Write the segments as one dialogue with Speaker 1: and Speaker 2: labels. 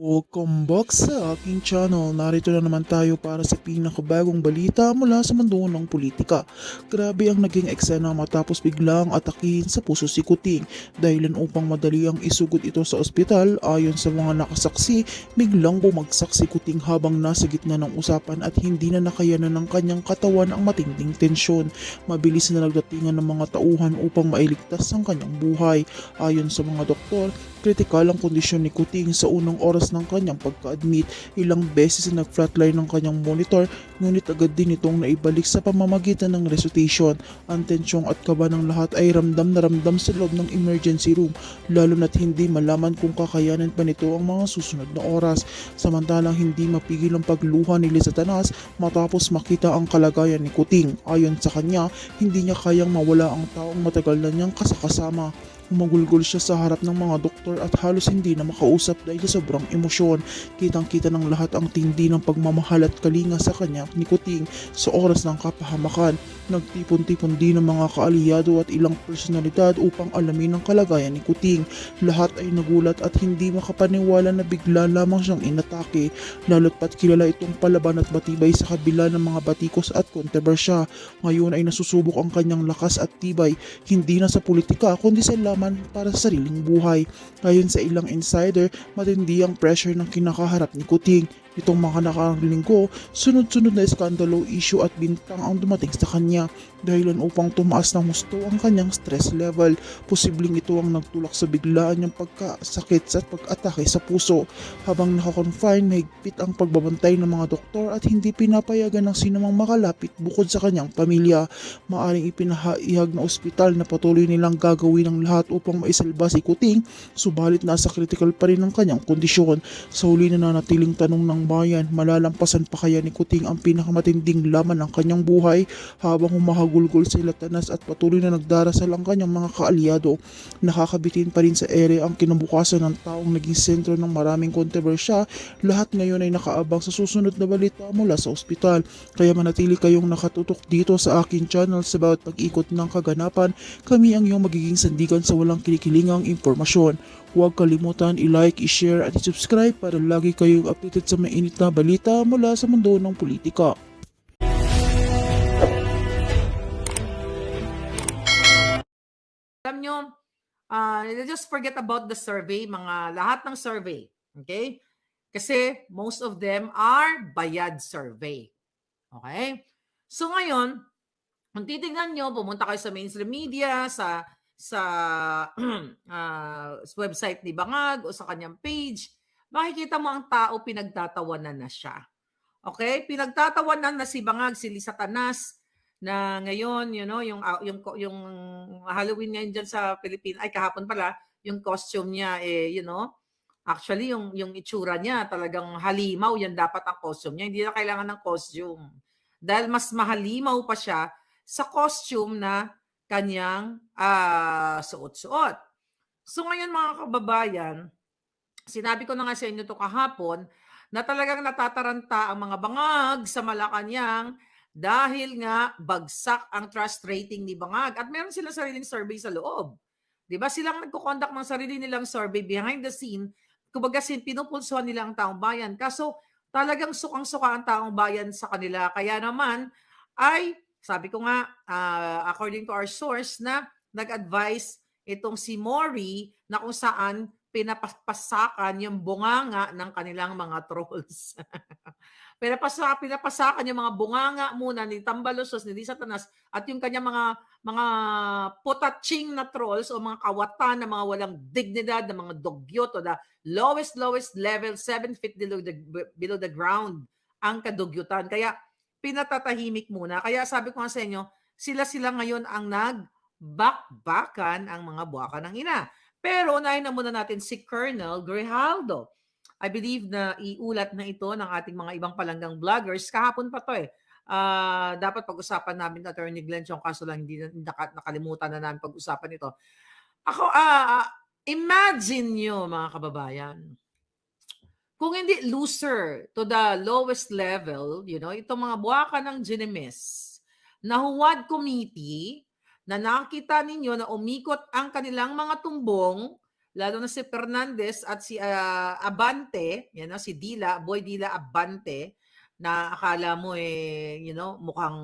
Speaker 1: Welcome back sa aking channel. Narito na naman tayo para sa pinakabagong balita mula sa mundo ng politika. Grabe ang naging eksena matapos biglang atakihin sa puso si Kuting. Dahilan upang madali ang isugod ito sa ospital, ayon sa mga nakasaksi, biglang bumagsak si Kuting habang nasa gitna ng usapan at hindi na nakayanan ng kanyang katawan ang matinding tensyon. Mabilis na nagdatingan ng mga tauhan upang mailigtas ang kanyang buhay. Ayon sa mga doktor, kritikal ang kondisyon ni Kuting sa unang oras ng kanyang pagka-admit. Ilang beses na nag-flatline ng kanyang monitor, ngunit agad din itong naibalik sa pamamagitan ng resuscitation. Ang tensyong at kaba ng lahat ay ramdam na ramdam sa loob ng emergency room, lalo na't hindi malaman kung kakayanin pa nito ang mga susunod na oras. Samantalang hindi mapigil ang pagluha ni Satanas matapos makita ang kalagayan ni Kuting. Ayon sa kanya, hindi niya kayang mawala ang taong matagal na niyang kasakasama. Umagulgol siya sa harap ng mga doktor at halos hindi na makausap dahil sa sobrang emosyon. Kitang-kita ng lahat ang tindi ng pagmamahal at kalinga sa kanya ni Kuting sa oras ng kapahamakan. Nagtipon-tipon din ng mga kaalyado at ilang personalidad upang alamin ang kalagayan ni Kuting. Lahat ay nagulat at hindi makapaniwala na bigla lamang siyang inatake, lalo't pat kilala itong palaban at matibay sa kabila ng mga batikos at kontrobersya. Ngayon ay nasusubok ang kanyang lakas at tibay, hindi na sa politika kundi sa laman para sa sariling buhay. Ayon sa ilang insider, matindi ang pressure ng kinakaharap ni Kuting. Itong mga nakaraang linggo, sunod-sunod na iskandalo, issue at bintang ang dumating sa kanya, dahilan upang tumaas ng husto ang kanyang stress level. Posibleng ito ang nagtulak sa biglaan niyang pagkasakit at pag-atake sa puso. Habang nakakonfine, mahigpit ang pagbabantay ng mga doktor at hindi pinapayagan ng sinumang makalapit bukod sa kanyang pamilya. Maaring ipinahayag na ospital na patuloy nilang gagawin ang lahat upang maisalba si Kuting, subalit nasa critical pa rin ang kanyang kondisyon. Sa huli na nanatiling tanong ng bayan, malalampasan pa kaya ni Kuting ang pinakamatinding laman ng kanyang buhay? Habang humahagulgol sa Satanas at patuloy na nagdarasal ang kanyang mga kaalyado, nakakabitin pa rin sa ere ang kinabukasan ng taong naging sentro ng maraming kontrobersya. Lahat ngayon ay nakaabang sa susunod na balita mula sa ospital, kaya manatili kayong nakatutok dito sa akin channel sa bawat pag-ikot ng kaganapan. Kami ang iyong magiging sandigan sa walang kinikilingang impormasyon. Huwag kalimutan i-like, i-share at i-subscribe para lagi kayong updated sa mainit na balita mula sa mundo ng politika.
Speaker 2: Alam nyo, just forget about the survey, mga lahat ng survey. Okay? Kasi most of them are bayad survey. Okay? So ngayon, kung titignan nyo, pumunta kayo sa mainstream media, sa website ni Bangag o sa kanyang page, makikita mo ang tao pinagtatawanan na siya. Okay? Pinagtatawanan na si Bangag, si Satanas, na ngayon, yung Halloween ngayon dyan sa Pilipinas, ay kahapon pala, yung costume niya, actually, yung itsura niya, talagang halimaw, yan dapat ang costume niya. Hindi na kailangan ng costume. Dahil mas mahalimaw pa siya sa costume na kanyang suot-suot. So ngayon mga kababayan, sinabi ko na nga sa inyo to kahapon, na talagang natataranta ang mga bangag sa Malacanang dahil nga bagsak ang trust rating ni Bangag. At meron silang sariling survey sa loob. Di ba? Silang nagko-conduct ng sarili nilang survey behind the scene. Kumbaga, pinupulsuhan nila ang taong bayan. Kaso talagang sukang-suka ang taong bayan sa kanila. Kaya naman ay, sabi ko nga, according to our source, na nag-advise itong si Mori na kung saan pinapasakan yung bunganga ng kanilang mga trolls. Pinapasakan yung mga bunganga muna ni Tambalusos, ni Satanas, at yung kanya mga putatsing na trolls o mga kawatan na mga walang dignidad, na mga dugyot o the lowest level, 7 feet below the ground ang kadugyutan. Kaya pinatatahimik muna. Kaya sabi ko nga sa inyo, sila ngayon ang nagbakbakan ang mga buwaka ng ina. Pero unahin na muna natin si Colonel Grijaldo. I believe na iulat na ito ng ating mga ibang palanggang vloggers. Kahapon pa to eh. Dapat pag-usapan namin Attorney Glenn yung kaso lang hindi nakalimutan na namin pag-usapan ito. Ako, imagine nyo mga kababayan, kung hindi loser to the lowest level, itong mga buwaka ng Ginemes na Huwad Committee na nakita ninyo na umikot ang kanilang mga tumbong lalo na si Fernandez at si Abante, si Dila, Boy Dila Abante, na akala mo mukhang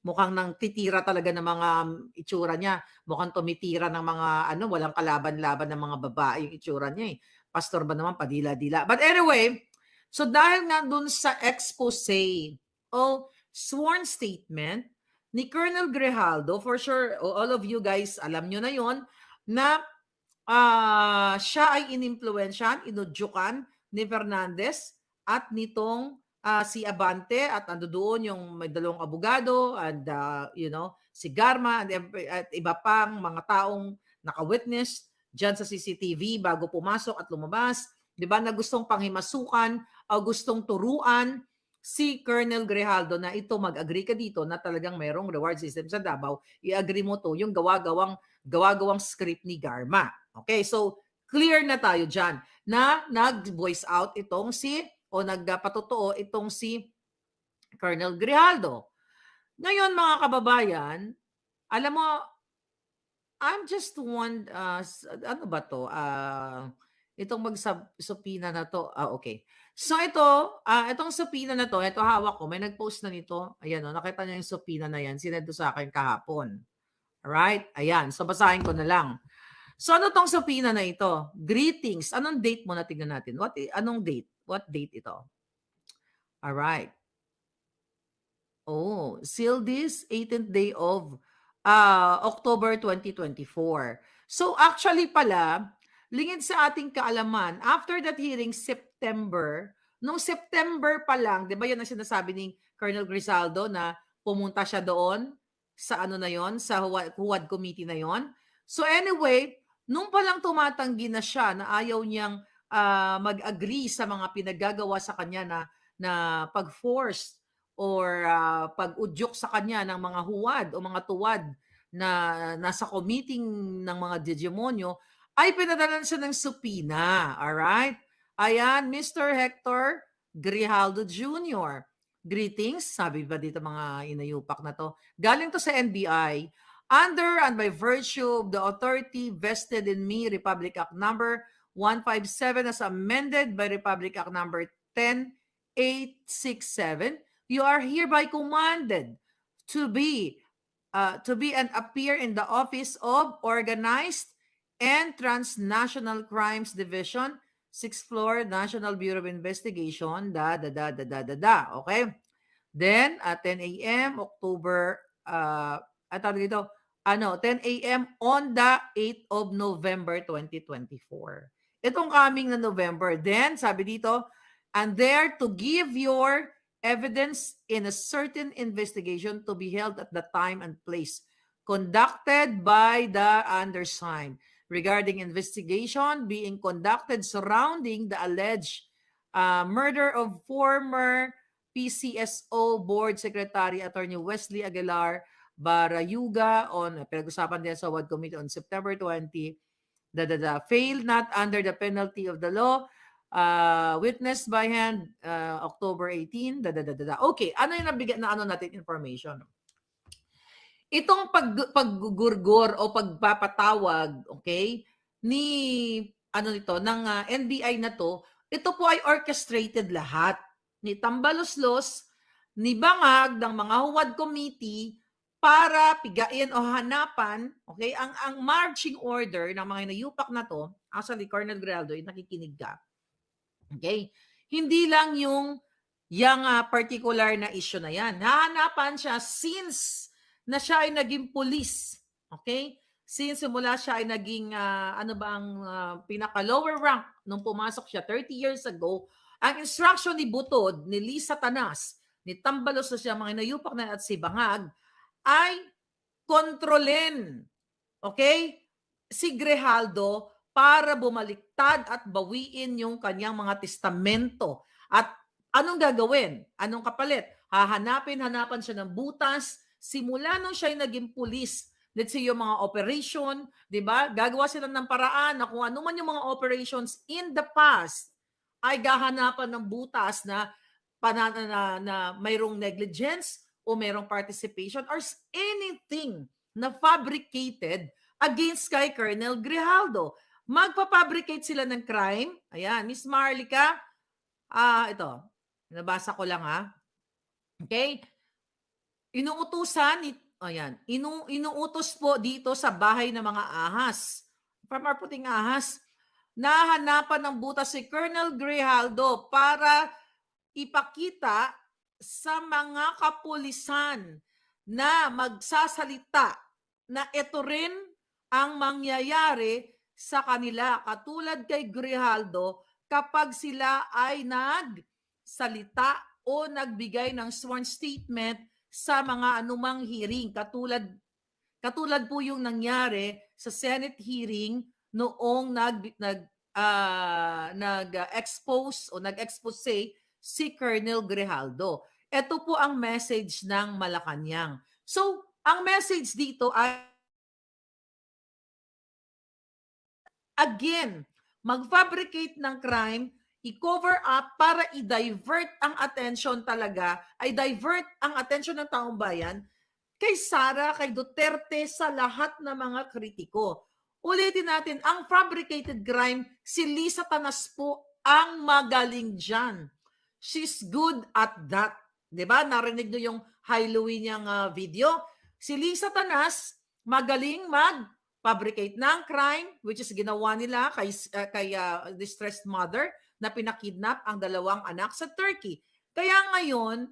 Speaker 2: mukhang nang titira talaga ng mga itsura niya. Mukhang tumitira ng mga walang kalaban-laban ng mga babae yung itsura niya eh. Pastor ba naman, padila-dila. But anyway, so dahil nga dun sa expose o sworn statement ni Colonel Grijaldo, for sure, all of you guys, alam nyo na yon na siya ay inimpluwensyahan, inudyukan ni Fernandez at nitong si Abante, at ando doon yung may dalawang abogado and si Garma at iba pang mga taong naka-witness dyan sa CCTV bago pumasok at lumabas, 'di ba, na gustong panghimasukan o gustong turuan si Colonel Grijaldo na ito, mag-agree ka dito na talagang merong reward system sa Davao, i-agree mo to, yung gawagawang script ni Garma. Okay, so clear na tayo dyan na nag-voice out itong nagpatotoo itong si Colonel Grijaldo. Ngayon mga kababayan, alam mo, I'm just one, ano ba to? Itong mag-subpoena na to. Okay. So itong subpoena na to, ito hawak ko, may nag-post na nito. Ayan, nakita niyo yung subpoena na yan, sinendo sa akin kahapon. Alright? Ayan, so basahin ko na lang. So ano tong subpoena na ito? Greetings. Anong date mo na tingnan natin? Anong date? What date ito? Alright. Oh, seal this 18th day of October 2024. So actually pala, lingid sa ating kaalaman, after that hearing noong September pa lang, 'di ba 'yan ang sinasabi ni Colonel Grijaldo na pumunta siya doon sa sa Huwad Committee na 'yon. So anyway, nung pa lang tumatanggi na siya na ayaw niyang mag-agree sa mga pinaggagawa sa kanya na pag-force or pag-udyok sa kanya ng mga huwad o mga tuwad na nasa committee ng mga demonyo, ay pinadalan siya ng subpoena. Alright? Ayan, Mr. Hector Grijaldo Jr. Greetings, sabi ba dito mga inayupak na to? Galing to sa NBI. Under and by virtue of the authority vested in me, Republic Act Number 157 as amended by Republic Act Number 10867, you are hereby commanded to be and appear in the office of Organized and Transnational Crimes Division, 6th floor, National Bureau of Investigation, Okay? Then, at 10 a.m., October, 10 a.m. on the 8th of November 2024. Itong coming na November. Then, sabi dito, and there to give your evidence in a certain investigation to be held at the time and place conducted by the undersigned regarding investigation being conducted surrounding the alleged murder of former PCSO Board Secretary Attorney Wesley Aguilar Barayuga pinag-usapan din sa Huwad Committee on September 20, failed not under the penalty of the law, witnessed by hand, October 18, Okay, ano yung nabigyan na natin information? Itong paggugurgor o pagpapatawag, okay, ni ng NBI na to, ito po ay orchestrated lahat. Ni Tambaloslos, ni Bangag, ng mga Huwad Committee, para pigain o hanapan, okay, ang marching order ng mga inayupak na to, actually, Colonel Grijaldo, nakikinig ka. Okay? Hindi lang yung particular na issue na yan. Hahanapan siya since na siya ay naging police. Okay? Since simula siya ay naging, pinaka-lower rank nung pumasok siya 30 years ago, ang instruction ni Butod, ni Lisa Tanas, ni Tambalos na siya, mga inayupak na at si Bangag, ay kontrolin, okay, si Grijaldo para bumaliktad at bawiin yung kanyang mga testamento. At anong gagawin? Anong kapalit? Hanapan siya ng butas. Simula nung siya ay naging pulis, let's say yung mga operation, di ba? Gagawa sila ng paraan na kung ano man yung mga operations in the past, ay gahanapan ng butas na mayroong negligence o mayroong participation or anything na fabricated against kay Colonel Grijaldo. Magpapabricate sila ng crime. Ayan, Miss Marlica, ito, nabasa ko lang ha. Okay? Inuutos po dito sa bahay ng mga ahas. From our puting ahas, nahanapan ng butas si Colonel Grijaldo para ipakita sa mga kapulisan na magsasalita na ito rin ang mangyayari sa kanila. Katulad kay Grijaldo, kapag sila ay nagsalita o nagbigay ng sworn statement sa mga anumang hearing. Katulad po yung nangyari sa Senate hearing noong nag-expose o nag-expose si Colonel Grijaldo. Ito po ang message ng Malacanang. So, ang message dito ay, again, mag-fabricate ng crime, i-cover up para i-divert ang attention talaga, ay divert ang attention ng taong bayan kay Sara, kay Duterte, sa lahat ng mga kritiko. Ulitin natin, ang fabricated crime, si Lisa Tanas po ang magaling dyan. She's good at that. Diba? Narinig nyo yung Halloween niyang video. Si Lisa Tanas, magaling mag-fabricate ng crime, which is ginawa nila kay distressed mother na pinakidnap ang 2 anak sa Turkey. Kaya ngayon,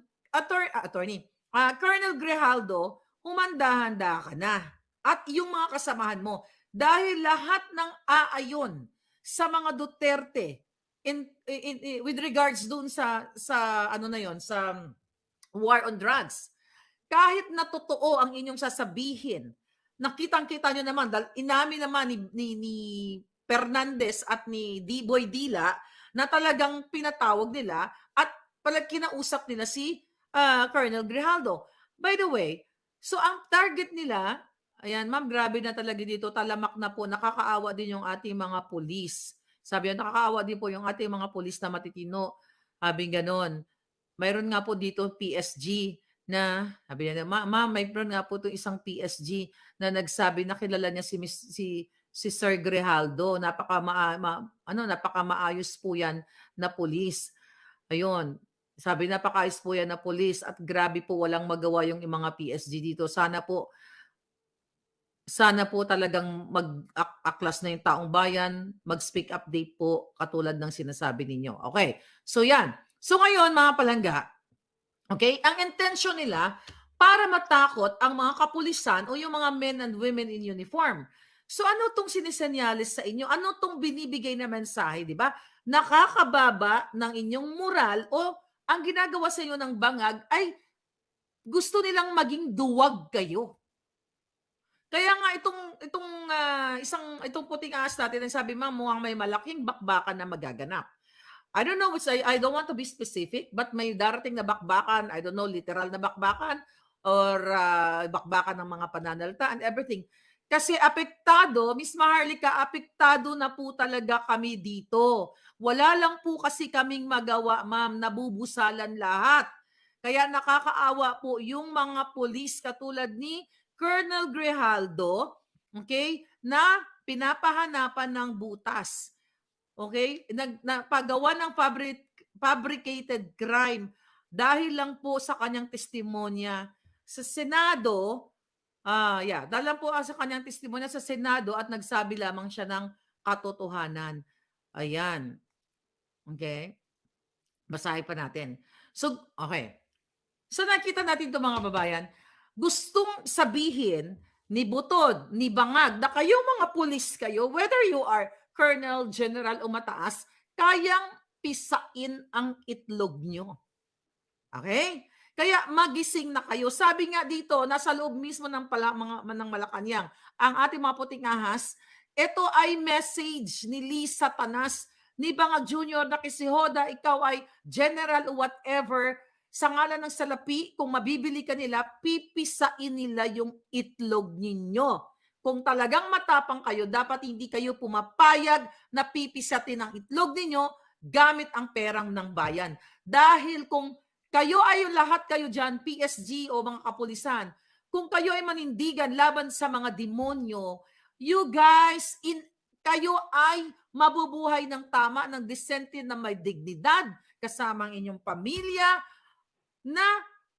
Speaker 2: Colonel Grijaldo, humanda-handa ka na. At yung mga kasamahan mo, dahil lahat ng aayon sa mga Duterte with regards dun sa war on drugs, kahit na totoo ang inyong sasabihin, nakitang-kita nyo naman, inamin naman ni Fernandez at ni D-Boy Dila na talagang pinatawag nila at kinausap nila si Colonel Grijaldo. By the way, so ang target nila, ayan ma'am, grabe na talaga dito, talamak na po, nakakaawa din yung ating mga pulis. Sabi yun, nakakaawa din po yung ating mga pulis na matitino. Sabi ganon. Mayroon nga po dito PSG na, sabi niya, ma'am, mayroon nga po itong isang PSG na nagsabi na kilala niya si Sir Grijaldo. Napaka-maayos po yan na pulis. Ayun. Sabi, napaka-ayos po yan na pulis at grabe po walang magawa yung mga PSG dito. Sana po talagang mag-aklas na yung taong bayan, mag-speak update po katulad ng sinasabi ninyo. Okay. So yan. So ngayon mga palangga, okay, ang intention nila para matakot ang mga kapulisan o yung mga men and women in uniform. So ano tong sinisenyalis sa inyo? Ano tong binibigay na mensahe, di ba? Nakakababa ng inyong moral o ang ginagawa sa inyo ng bangag ay gusto nilang maging duwag kayo. Kaya nga itong puting ahas natin ang sabi, ma'am, mukhang may malaking bakbakan na magaganap. I don't know, I don't want to be specific, but may darating na bakbakan, I don't know, literal na bakbakan or bakbakan ng mga pananalita and everything. Kasi apektado, Miss Maharlika, apektado na po talaga kami dito. Wala lang po kasi kaming magawa, ma'am, nabubusalan lahat. Kaya nakakaawa po yung mga pulis katulad ni Colonel Grijaldo, okay, na pinapahanapan ng butas. Okay? Nagpagawa ng fabricated crime dahil lang po sa kanyang testimonya sa Senado. Dahil lang po sa kanyang testimonya sa Senado at nagsabi lamang siya ng katotohanan. Ayan. Okay? Basahin pa natin. So, okay. So nakita natin ito mga babayan, gustong sabihin ni Butod, ni Bangag, na kayong mga pulis kayo, whether you are Colonel, General o mataas, kayang pisain ang itlog nyo. Okay? Kaya magising na kayo. Sabi nga dito, nasa loob mismo ng Malacanang, ang ating mga puting ahas, ito ay message ni Lisa Tanas, ni Bangag Jr. na kisihoda, ikaw ay general o whatever, sa ngalan ng salapi, kung mabibili ka nila, pipisain nila yung itlog ninyo. Kung talagang matapang kayo, dapat hindi kayo pumapayag na pipisatin ang itlog ninyo gamit ang perang ng bayan. Dahil kung kayo ay lahat kayo dyan, PSG o mga kapulisan, kung kayo ay manindigan laban sa mga demonyo, You guys, kayo ay mabubuhay ng tama, ng disente na may dignidad, kasama ang inyong pamilya, na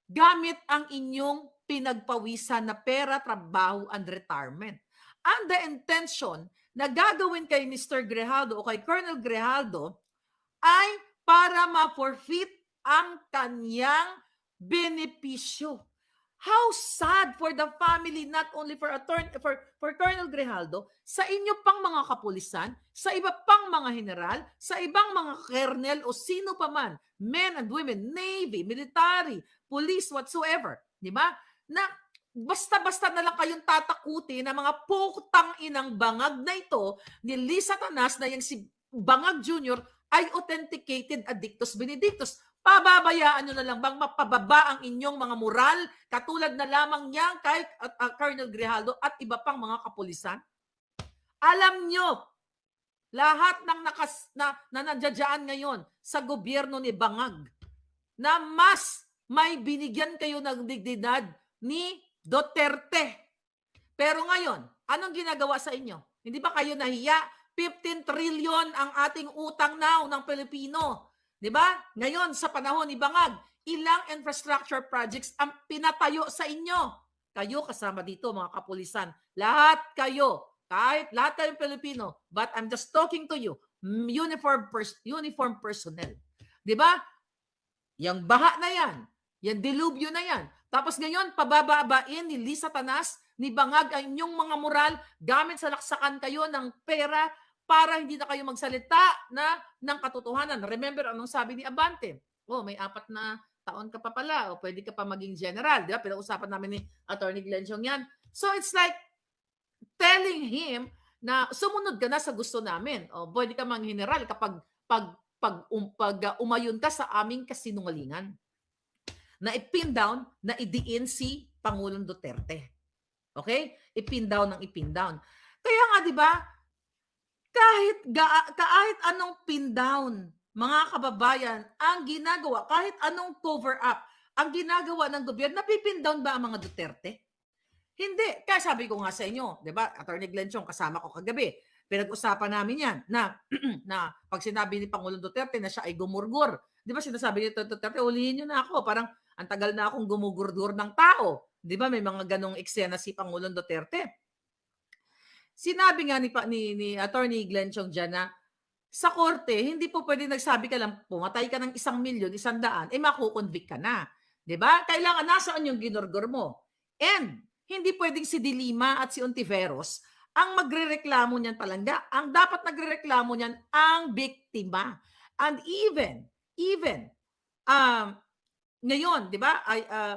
Speaker 2: gamit ang inyong pinagpawisan na pera, trabaho, and retirement. And the intention na gagawin kay Mr. Grijaldo o kay Colonel Grijaldo ay para ma-forfeit ang kanyang benepisyo. How sad for the family, not only for Colonel Grijaldo, sa inyo pang mga kapulisan, sa iba pang mga general, sa ibang mga kernel o sino pa man, men and women, Navy, military, police, whatsoever. Di ba? Na basta-basta na lang kayong tatakuti na mga putang inang bangag na ito ni Lisa Tanas na yung si Bangag Jr. ay authenticated addictus benedictus. Pababayaan nyo na lang bang mapababa ang inyong mga moral katulad na lamang niyang kay Colonel Grijaldo at iba pang mga kapulisan? Alam nyo, lahat ng nandiyan ngayon sa gobyerno ni Bangag na mas may binigyan kayo ng dignidad ni Duterte. Pero ngayon, anong ginagawa sa inyo? Hindi ba kayo nahiya? 15 trillion ang ating utang now ng Pilipino. Di ba? Ngayon, sa panahon ni Bangag, ilang infrastructure projects ang pinatayo sa inyo. Kayo kasama dito, mga kapulisan. Lahat kayo, kahit lahat kayong Pilipino, but I'm just talking to you, uniform personnel. Di ba? Yang baha na yan, yung dilubyo na yan. Tapos ngayon, pabababain ni Lisa Tanas, ni Bangag ang inyong mga moral, gamit sa laksakan kayo ng pera para hindi na kayo magsalita ng katotohanan. Remember, anong sabi ni Abante? Oh, may 4 na taon ka pa pala, o pwede ka pa maging general. Di ba? Pinag-usapan namin ni Attorney Glenchong yan. So it's like telling him na sumunod ka na sa gusto namin. O pwede ka mang general kapag umayon ka sa aming kasinungalingan. Na ipin down, na idiin si Pangulong Duterte. Okay? Ipin down ng ipin down. Kaya nga, di ba, kahit anong pin down, mga kababayan, ang ginagawa, kahit anong cover up, ang ginagawa ng gobyerno, napipin down ba ang mga Duterte? Hindi. Kaya sabi ko nga sa inyo, di ba, Attorney Glenchong, kasama ko kagabi, pinag-usapan namin yan, na pag sinabi ni Pangulong Duterte na siya ay gumurgur, di ba sinasabi ni Duterte, ulihin nyo na ako, parang ang tagal na akong gumugurdur ng tao. Di ba, may mga ganong eksena si Pangulong Duterte. Sinabi nga ni Attorney Glenchong dyan na sa korte, hindi po pwede nagsabi ka lang, pumatay ka ng 1,000,000, 100,000, makukonvict ka na. Diba? Kailangan nasaan yung ginorgor mo. And hindi pwedeng si Dilima at si Ontiveros ang magrereklamo niyan palangga. Ang dapat nagrereklamo niyan ang biktima. And even, ngayon, di ba,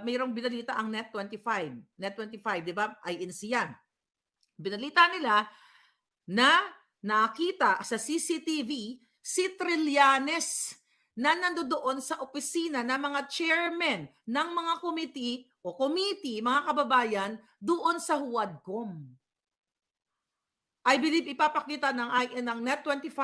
Speaker 2: mayroong binalita ang Net25. Net25, di ba, INC yan. Binalita nila na nakita sa CCTV si Trillanes na nandoon sa opisina ng mga chairman ng mga committee, mga kababayan, doon sa Huwadcom. I believe ipapakita ng Net25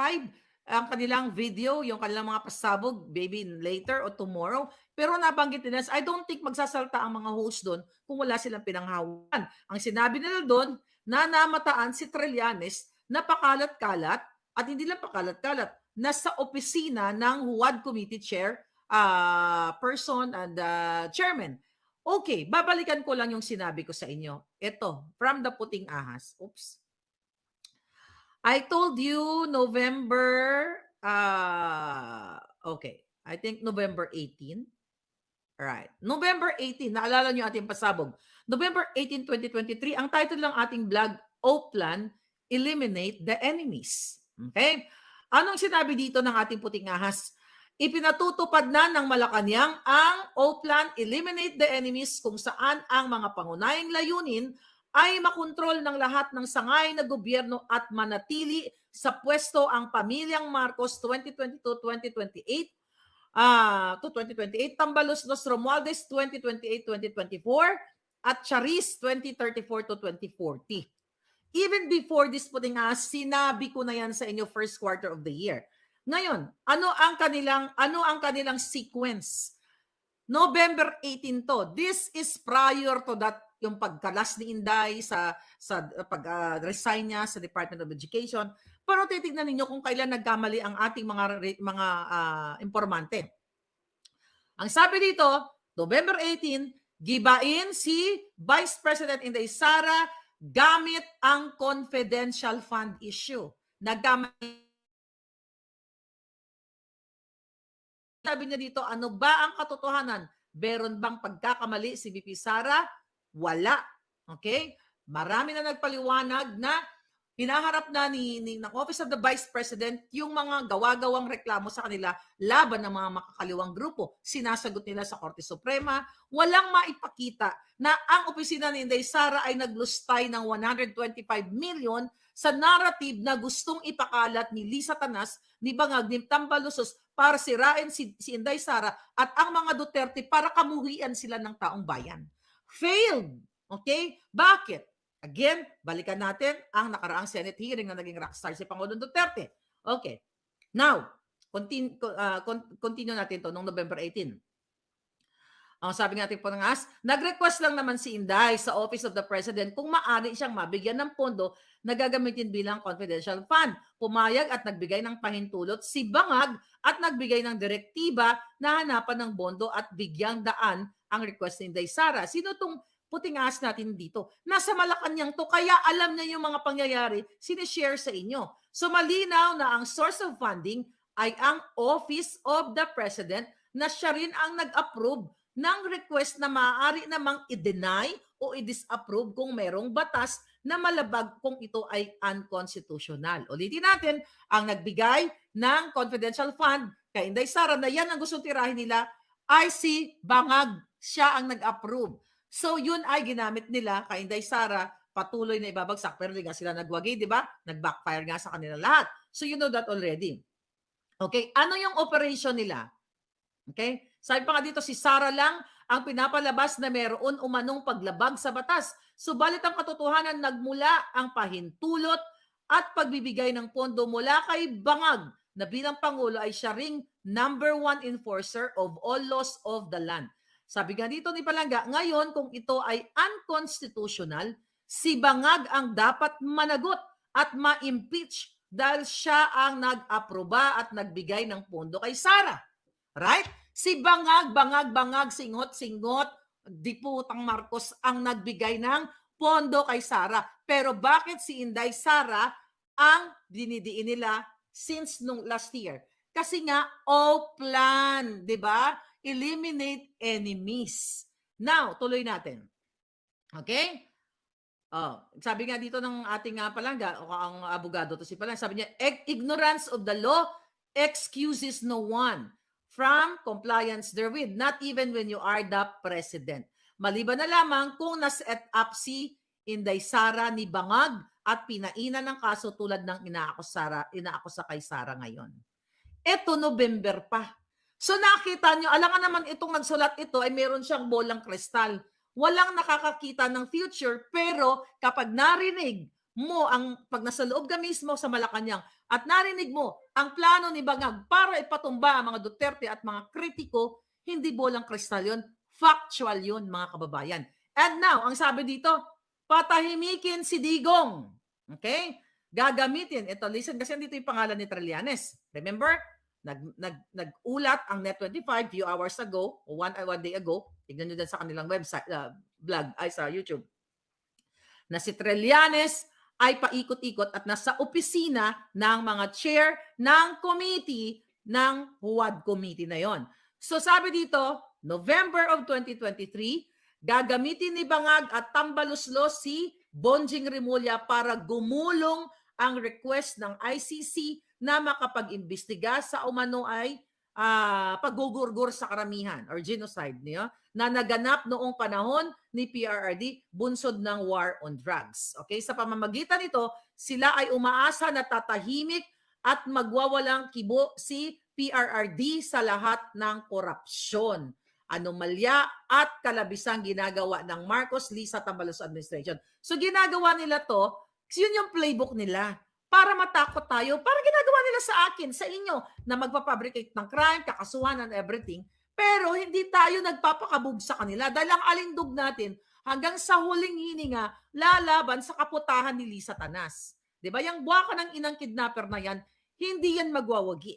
Speaker 2: ang kanilang video, yung kanilang mga pasabog, maybe later or tomorrow. Pero nabanggit nila, I don't think magsasalta ang mga host doon kung wala silang pinanghawan. Ang sinabi nila doon, na namataan si Trillanes na pakalat-kalat at hindi lang pakalat-kalat, nasa opisina ng Huwad Committee Chair, person and chairman. Okay, babalikan ko lang yung sinabi ko sa inyo. Ito, from the Puting Ahas. Oops. I told you November, okay, I think November 18. Right. November 18, naalala nyo ating pasabog. November 18, 2023, ang title ng ating vlog, Oplan, Eliminate the Enemies. Okay? Anong sinabi dito ng ating Puting Ahas? Ipinatutupad na ng Malacanang ang Oplan, Eliminate the Enemies, kung saan ang mga pangunahing layunin ay makontrol ng lahat ng sangay na gobyerno at manatili sa pwesto ang pamilyang Marcos 2022-2028 to 2028, Tambalos Los Romualdez 2028-2024, at Charis 2034 to 2040. Even before this Puting Ahas, sinabi ko na yan sa inyo first quarter of the year. Ngayon, ano ang kanilang sequence? November 18 to. This is prior to that yung pagkalas ni Inday sa pag-resign niya sa Department of Education. Pero titignan ninyo kung kailan nagkamali ang ating mga informante. Ang sabi dito, November 18, gibain si Vice President Inday Sara gamit ang confidential fund issue. Nagkamali. Sabi niya dito, ano ba ang katotohanan? Meron bang pagkakamali si VP Sara? Wala. Okay? Marami na nagpaliwanag na hinaharap na ng Office of the Vice President yung mga gawa-gawang reklamo sa kanila laban ng mga makakaliwang grupo. Sinasagot nila sa Korte Suprema. Walang maipakita na ang opisina ni Inday Sara ay naglustay ng 125 million sa narrative na gustong ipakalat ni Lisa Tanas, ni Bangag, ni Tambalusos para sirain si Inday Sara at ang mga Duterte para kamuhian sila ng taong bayan. Failed. Okay? Bakit? Again, balikan natin ang nakaraang Senate hearing na naging rockstar si Pangulong Duterte. Okay. Now, continue natin to noong November 18. Ang sabi ng ating panangas, nag-request lang naman si Inday sa Office of the President kung maaari siyang mabigyan ng pondo na gagamitin bilang confidential fund. Pumayag at nagbigay ng pahintulot si Bangag at nagbigay ng direktiba na hanapan ng bondo at bigyang daan ang request ni Inday Sara. Sino tong puting ahas natin dito? Nasa Malacanang to, kaya alam niya yung mga pangyayari, sinishare sa inyo. So malinaw na ang source of funding ay ang Office of the President na siya rin ang nag-approve ng request na maaari namang i-deny o i-disapprove kung merong batas na malabag kung ito ay unconstitutional. Ulitin natin, ang nagbigay ng confidential fund kay Inday Sara na yan ang gustong tirahin nila ay si Bangag. Siya ang nag-approve. So yun ay ginamit nila kay Inday Sara, patuloy na ibabagsak. Pero hindi nga sila nagwagi, di ba? Nag-backfire nga sa kanila lahat. So you know that already. Okay, ano yung operation nila? Okay? Sabi pa nga dito, si Sara lang ang pinapalabas na meron umanong paglabag sa batas. Subalit ang katotohanan, nagmula ang pahintulot at pagbibigay ng pondo mula kay Bangag na bilang Pangulo ay siya ring #1 enforcer of all laws of the land. Sabi nga dito ni Palangga, ngayon kung ito ay unconstitutional, si Bangag ang dapat managot at ma-impeach dahil siya ang nag-aproba at nagbigay ng pondo kay Sara. Right? Si Bangag, singot, Diputang Marcos ang nagbigay ng pondo kay Sara. Pero bakit si Inday Sara ang dinidiin nila since nung last year? Kasi nga, plan, di ba? Eliminate enemies. Now, tuloy natin. Okay? Sabi nga dito ng ating Palangga, ang abogado to si Palangga, sabi niya, ignorance of the law excuses no one from compliance therewith, not even when you are the president. Maliban na lamang kung nas-set up si Inday Sara ni Bangag at pinainan ng kaso tulad ng inaakusa kay Sara ngayon. Ito, November pa. So nakita nyo, alangan naman itong nagsulat ito ay meron siyang bolang kristal. Walang nakakakita ng future, pero kapag narinig mo pag nasa loob ka mismo sa Malacanang at narinig mo ang plano ni Bangag para ipatumba ang mga Duterte at mga kritiko, hindi bolang kristal yun, factual yun mga kababayan. And now, ang sabi dito, patahimikin si Digong. Okay? Gagamitin. Ito, listen, kasi dito yung pangalan ni Trillanes. Remember? Nag-ulat ang Net25 few hours ago, o one day ago, tignan nyo dyan sa kanilang website, blog, ay sa YouTube, na si Trillanes ay paikot-ikot at nasa opisina ng mga chair ng committee ng Huwad Committee na yon. So sabi dito, November of 2023, gagamitin ni Bangag at Tambaluslos si Bonjing Rimulya para gumulong ang request ng ICC na makapag-imbestiga sa umano ay paggugurgur sa karamihan or genocide niyo na naganap noong panahon ni PRRD bunsod ng war on drugs. Okay, sa pamamagitan nito, sila ay umaasa na tatahimik at magwawalang kibo si PRRD sa lahat ng korupsyon, anomalya at kalabisang ginagawa ng Marcos Lisa Tambalos administration. So ginagawa nila to, yun yung playbook nila. Para matakot tayo, para ginagawa nila sa akin, sa inyo, na magpapabricate ng crime, kakasuhan and everything. Pero hindi tayo nagpapakabog sa kanila dahil ang alindog natin, hanggang sa huling hininga lalaban sa kaputahan ni Lisa Tanas. 'Di ba? Yang buwaka ng inang kidnapper na yan, hindi yan magwawagi.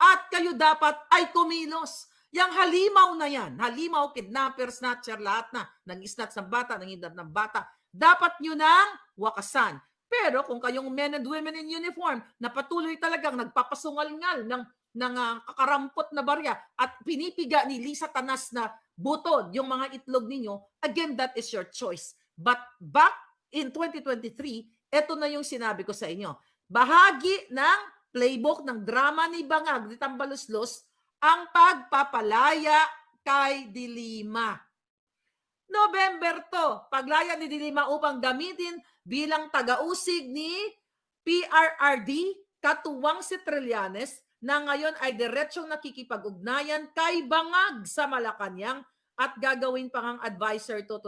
Speaker 2: At kayo dapat ay kumilos. Yang halimaw na yan, halimaw, kidnapper, snatcher, lahat na, nang-snatch ng bata, nang-hidnap ng bata, dapat nyo nang wakasan. Pero kung kayong men and women in uniform na patuloy talagang nagpapasungal-ngal ng kakarampot na barya at pinipiga ni Lisa Tanas na butod yung mga itlog ninyo, again, that is your choice. But back in 2023, eto na yung sinabi ko sa inyo. Bahagi ng playbook ng drama ni Bangag, ni Tambaluslos, ang pagpapalaya kay Dilima. November to, paglaya ni Dilima upang gamitin bilang tagausig ni PRRD, katuwang si Trillanes, na ngayon ay diretsyong nakikipag-ugnayan kay Bangag sa Malacanang at gagawin pa ngang advisor to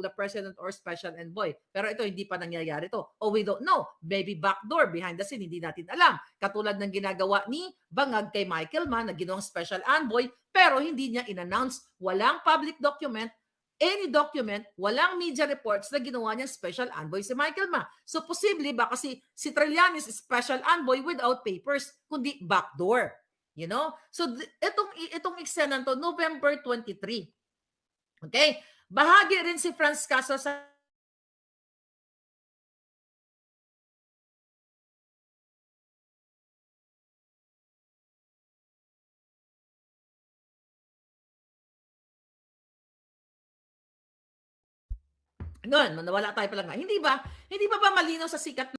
Speaker 2: the president or special envoy. Pero ito, hindi pa nangyayari to. Oh, we don't know. Maybe backdoor, behind the scene, hindi natin alam. Katulad ng ginagawa ni Bangag kay Michael Mann na ginawang special envoy, pero hindi niya in-announce. Walang public document, any document, walang media reports na ginawa niyang special envoy si Michael Ma. So, posible baka si Trillanes is special envoy without papers, kundi backdoor. You know? So, itong eksena to, November 23. Okay? Bahagi rin si Franz Castro sa noon, nawala tayo pala nga. Hindi ba malinaw sa sikat